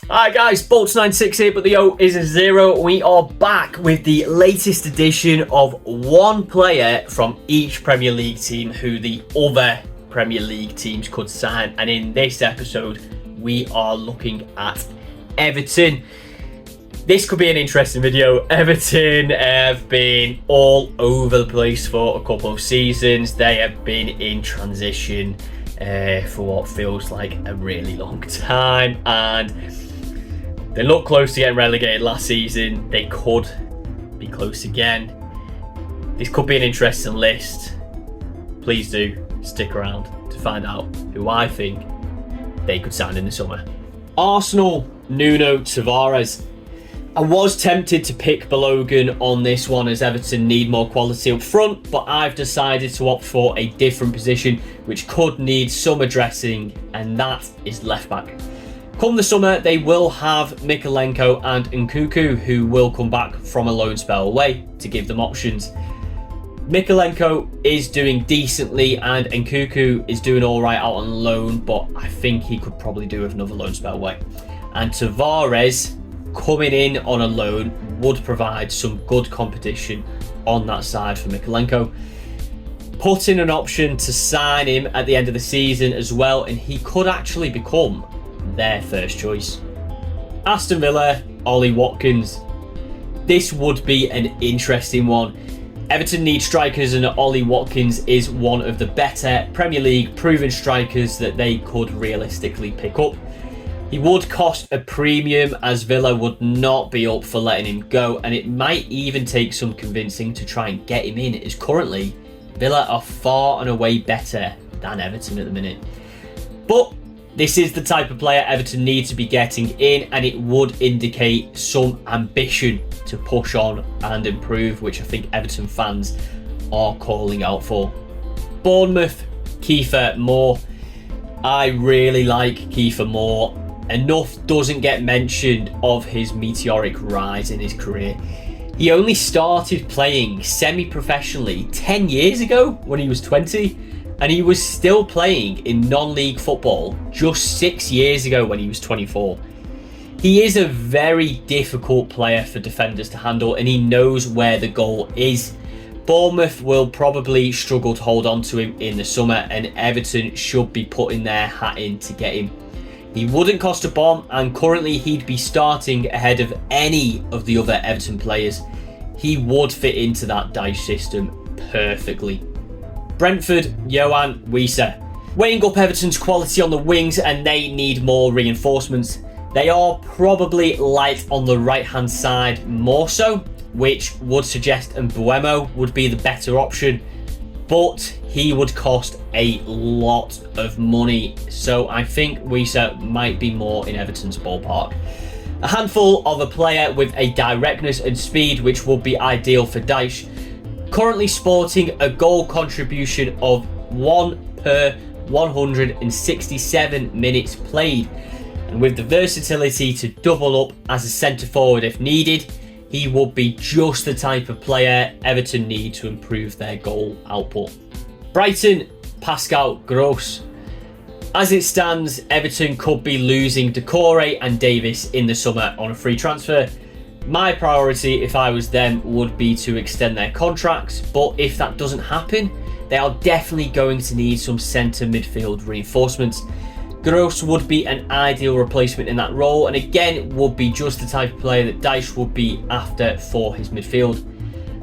Alright guys, Bolts96 here, but the O is a 0. We are back with the latest edition of one player from each Premier League team who the other Premier League teams could sign. And in this episode, we are looking at Everton. This could be an interesting video. Everton have been all over the place for a couple of seasons. They have been in transition for what feels like a really long time. And they looked close to getting relegated last season. They could be close again. This could be an interesting list. Please do stick around to find out who I think they could sign in the summer. Arsenal, Nuno Tavares. I was tempted to pick Balogun on this one as Everton need more quality up front, but I've decided to opt for a different position which could need some addressing, and that is left back. Come the summer, they will have Mykolenko and Nkunku, who will come back from a loan spell away to give them options. Mykolenko is doing decently and Nkunku is doing all right out on loan, but I think he could probably do with another loan spell away. And Tavares coming in on a loan would provide some good competition on that side for Mykolenko. Put in an option to sign him at the end of the season as well, and he could actually become their first choice. Aston Villa, Ollie Watkins. This would be an interesting one. Everton need strikers and Ollie Watkins is one of the better Premier League proven strikers that they could realistically pick up. He would cost a premium as Villa would not be up for letting him go, and it might even take some convincing to try and get him in, as currently Villa are far and away better than Everton at the minute. But this is the type of player Everton need to be getting in, and it would indicate some ambition to push on and improve, which I think Everton fans are calling out for. Bournemouth, Kiefer Moore. I really like Kiefer Moore. Enough doesn't get mentioned of his meteoric rise in his career. He only started playing semi-professionally 10 years ago when he was 20. And he was still playing in non-league football just 6 years ago when he was 24. He is a very difficult player for defenders to handle, and he knows where the goal is. Bournemouth will probably struggle to hold on to him in the summer, and Everton should be putting their hat in to get him. He wouldn't cost a bomb, and currently he'd be starting ahead of any of the other Everton players. He would fit into that Dyche system perfectly. Brentford, Yohan Wissa. Weighing up Everton's quality on the wings, and they need more reinforcements. They are probably light on the right-hand side more so, which would suggest Mbuemo would be the better option, but he would cost a lot of money, so I think Wissa might be more in Everton's ballpark. A handful of a player with a directness and speed, which would be ideal for Dyche. Currently sporting a goal contribution of 1 per 167 minutes played, and with the versatility to double up as a centre forward if needed, he would be just the type of player Everton need to improve their goal output. Brighton, Pascal Gross. As it stands, Everton could be losing Decore and Davis in the summer on a free transfer. My priority, if I was them, would be to extend their contracts, but if that doesn't happen, they are definitely going to need some centre midfield reinforcements. Gross would be an ideal replacement in that role, and again would be just the type of player that Dyche would be after for his midfield.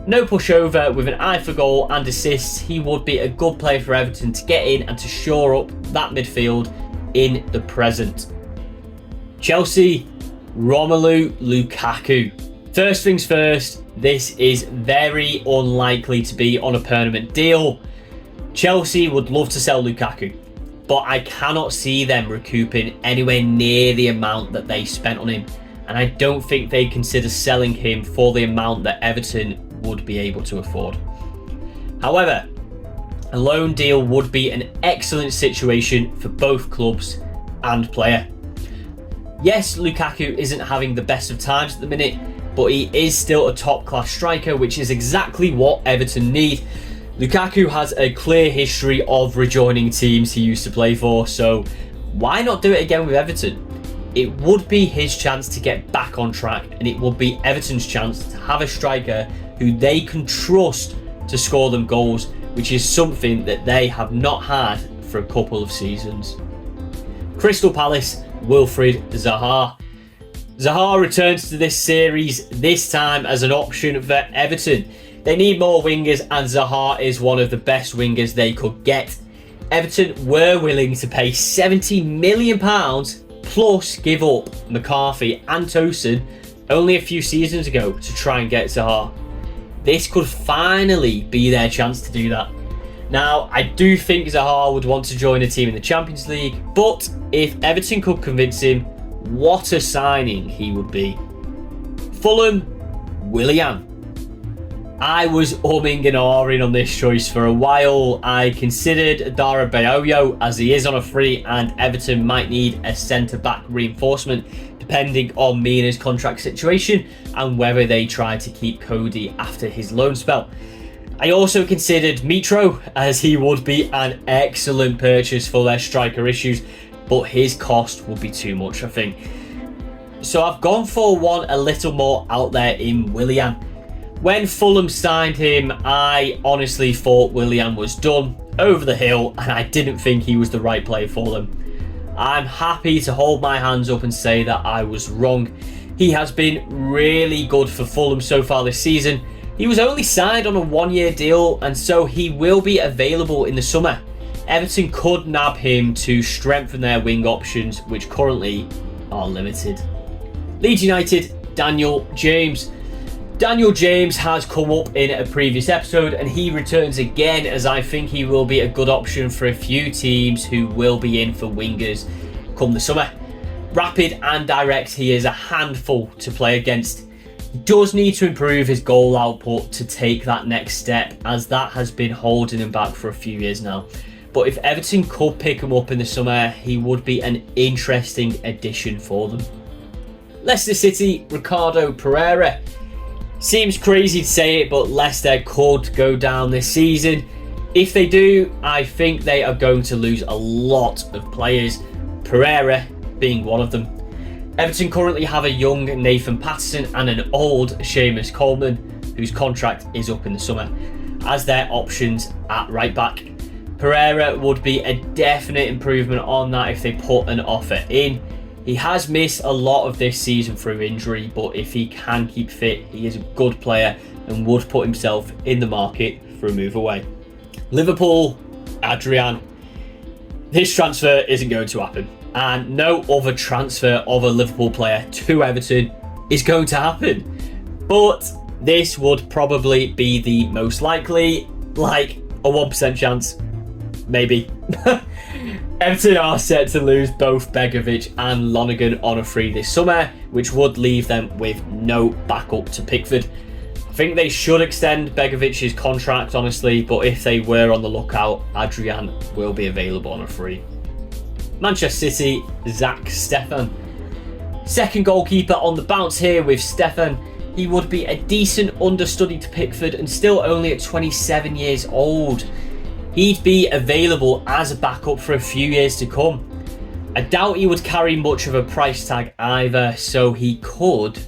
No pushover, with an eye for goal and assists, he would be a good player for Everton to get in and to shore up that midfield in the present. Chelsea, Romelu Lukaku. First things first, this is very unlikely to be on a permanent deal. Chelsea would love to sell Lukaku, but I cannot see them recouping anywhere near the amount that they spent on him, and I don't think they consider selling him for the amount that Everton would be able to afford. However, a loan deal would be an excellent situation for both clubs and player. Yes, Lukaku isn't having the best of times at the minute, but he is still a top-class striker, which is exactly what Everton need. Lukaku has a clear history of rejoining teams he used to play for, so why not do it again with Everton? It would be his chance to get back on track, and it would be Everton's chance to have a striker who they can trust to score them goals, which is something that they have not had for a couple of seasons. Crystal Palace, Wilfried Zaha. Zaha returns to this series, this time as an option for Everton. They need more wingers, and Zaha is one of the best wingers they could get. Everton were willing to pay £70 million plus give up McCarthy and Tosin only a few seasons ago to try and get Zaha. This could finally be their chance to do that. Now, I do think Zaha would want to join a team in the Champions League, but if Everton could convince him, what a signing he would be. Fulham, Willian. I was umming and ahhing on this choice for a while. I considered Dara Bayoyo as he is on a free, and Everton might need a centre-back reinforcement depending on Mina's contract situation and whether they try to keep Cody after his loan spell. I also considered Mitro, as he would be an excellent purchase for their striker issues, but his cost would be too much, I think. So I've gone for one a little more out there in Willian. When Fulham signed him, I honestly thought Willian was done, over the hill, and I didn't think he was the right player for them. I'm happy to hold my hands up and say that I was wrong. He has been really good for Fulham so far this season. He was only signed on a one-year deal, and so he will be available in the summer. Everton could nab him to strengthen their wing options, which currently are limited. Leeds United, Daniel James. Daniel James has come up in a previous episode, and he returns again, as I think he will be a good option for a few teams who will be in for wingers come the summer. Rapid and direct, he is a handful to play against. He does need to improve his goal output to take that next step, as that has been holding him back for a few years now. But if Everton could pick him up in the summer, he would be an interesting addition for them. Leicester City, Ricardo Pereira. Seems crazy to say it, but Leicester could go down this season. If they do, I think they are going to lose a lot of players, Pereira being one of them. Everton currently have a young Nathan Patterson and an old Seamus Coleman, whose contract is up in the summer, as their options at right back. Pereira would be a definite improvement on that if they put an offer in. He has missed a lot of this season through injury, but if he can keep fit, he is a good player and would put himself in the market for a move away. Liverpool, Adrian. This transfer isn't going to happen, and no other transfer of a Liverpool player to Everton is going to happen. But this would probably be the most likely, like a 1% chance, maybe. Everton are set to lose both Begovic and Lonergan on a free this summer, which would leave them with no backup to Pickford. I think they should extend Begovic's contract, honestly, but if they were on the lookout, Adrian will be available on a free. Manchester City, Zach Steffen. Second goalkeeper on the bounce here with Steffen. He would be a decent understudy to Pickford and still only at 27 years old. He'd be available as a backup for a few years to come. I doubt he would carry much of a price tag either, so he could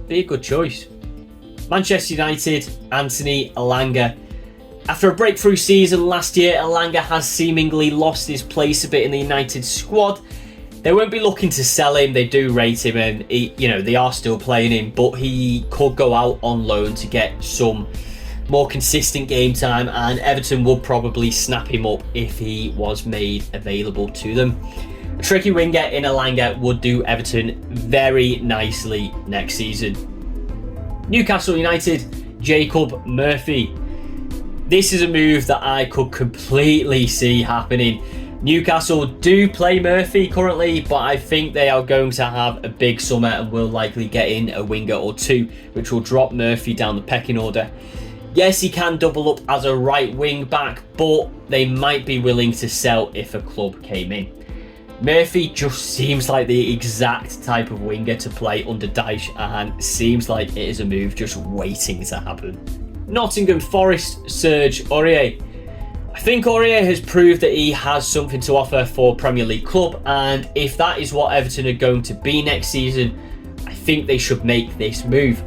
be a good choice. Manchester United, Anthony Elanga. After a breakthrough season last year, Elanga has seemingly lost his place a bit in the United squad. They won't be looking to sell him. They do rate him, and they are still playing him, but he could go out on loan to get some more consistent game time, and Everton would probably snap him up if he was made available to them. A tricky winger in Elanga would do Everton very nicely next season. Newcastle United, Jacob Murphy. This is a move that I could completely see happening. Newcastle do play Murphy currently, but I think they are going to have a big summer and will likely get in a winger or two, which will drop Murphy down the pecking order. Yes, he can double up as a right wing back, but they might be willing to sell if a club came in. Murphy just seems like the exact type of winger to play under Dyche, and seems like it is a move just waiting to happen. Nottingham Forest, Serge Aurier. I think Aurier has proved that he has something to offer for a Premier League club, and if that is what Everton are going to be next season, I think they should make this move.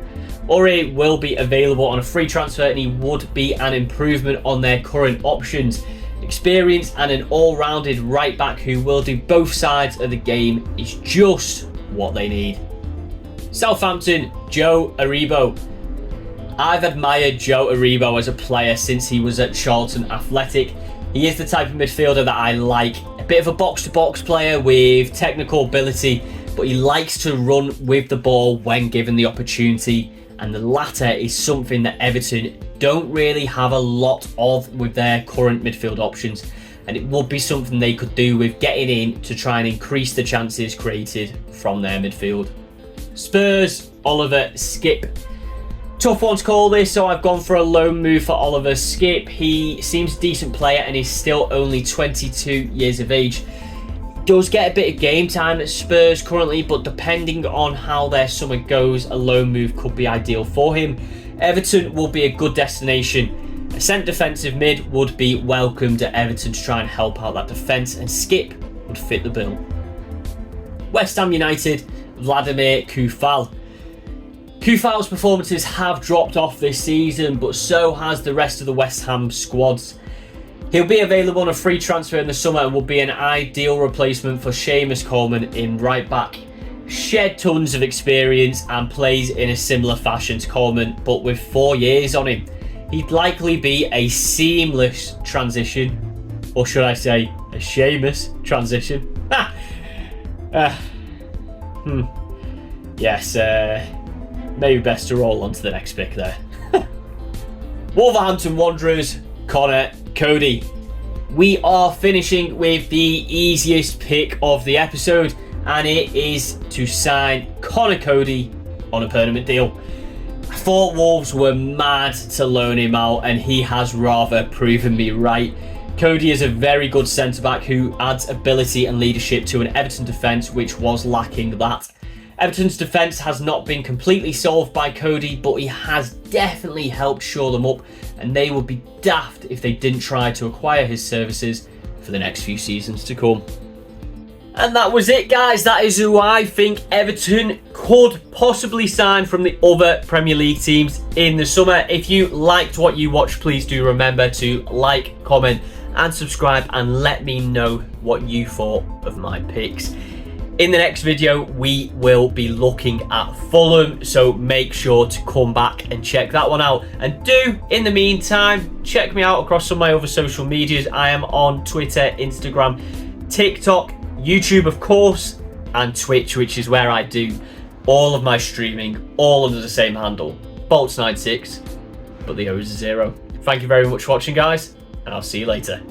Aurier will be available on a free transfer and he would be an improvement on their current options. Experience and an all-rounded right back who will do both sides of the game is just what they need. Southampton, Joe Aribo. I've admired Joe Aribo as a player since he was at Charlton Athletic. He is the type of midfielder that I like. A bit of a box-to-box player with technical ability, but he likes to run with the ball when given the opportunity. And the latter is something that Everton don't really have a lot of with their current midfield options. And it would be something they could do with getting in to try and increase the chances created from their midfield. Spurs, Oliver Skipp. Tough one to call this, so I've gone for a loan move for Oliver Skipp. He seems a decent player and he's still only 22 years of age. Does get a bit of game time at Spurs currently, but depending on how their summer goes, a loan move could be ideal for him. Everton will be a good destination. A centre defensive mid would be welcomed at Everton to try and help out that defence, and Skipp would fit the bill. West Ham United, Vladimir Koufal. Koufal's performances have dropped off this season, but so has the rest of the West Ham squads. He'll be available on a free transfer in the summer and will be an ideal replacement for Seamus Coleman in right back. Shed tons of experience and plays in a similar fashion to Coleman, but with 4 years on him. He'd likely be a seamless transition, or should I say a Seamus transition. Yes, maybe best to roll on to the next pick there. Wolverhampton Wanderers, Connor Cody. We are finishing with the easiest pick of the episode, and it is to sign Connor Cody on a permanent deal. I thought Wolves were mad to loan him out, and he has rather proven me right. Cody is a very good centre-back who adds ability and leadership to an Everton defence which was lacking that. Everton's defence has not been completely solved by Cody, but he has definitely helped shore them up, and they would be daft if they didn't try to acquire his services for the next few seasons to come. And that was it, guys. That is who I think Everton could possibly sign from the other Premier League teams in the summer. If you liked what you watched, please do remember to like, comment and subscribe, and let me know what you thought of my picks. In the next video, we will be looking at Fulham, so make sure to come back and check that one out. And do, in the meantime, check me out across some of my other social medias. I am on Twitter, Instagram, TikTok, YouTube, of course, and Twitch, which is where I do all of my streaming, all under the same handle, Bolts96, but the O is 0. Thank you very much for watching, guys, and I'll see you later.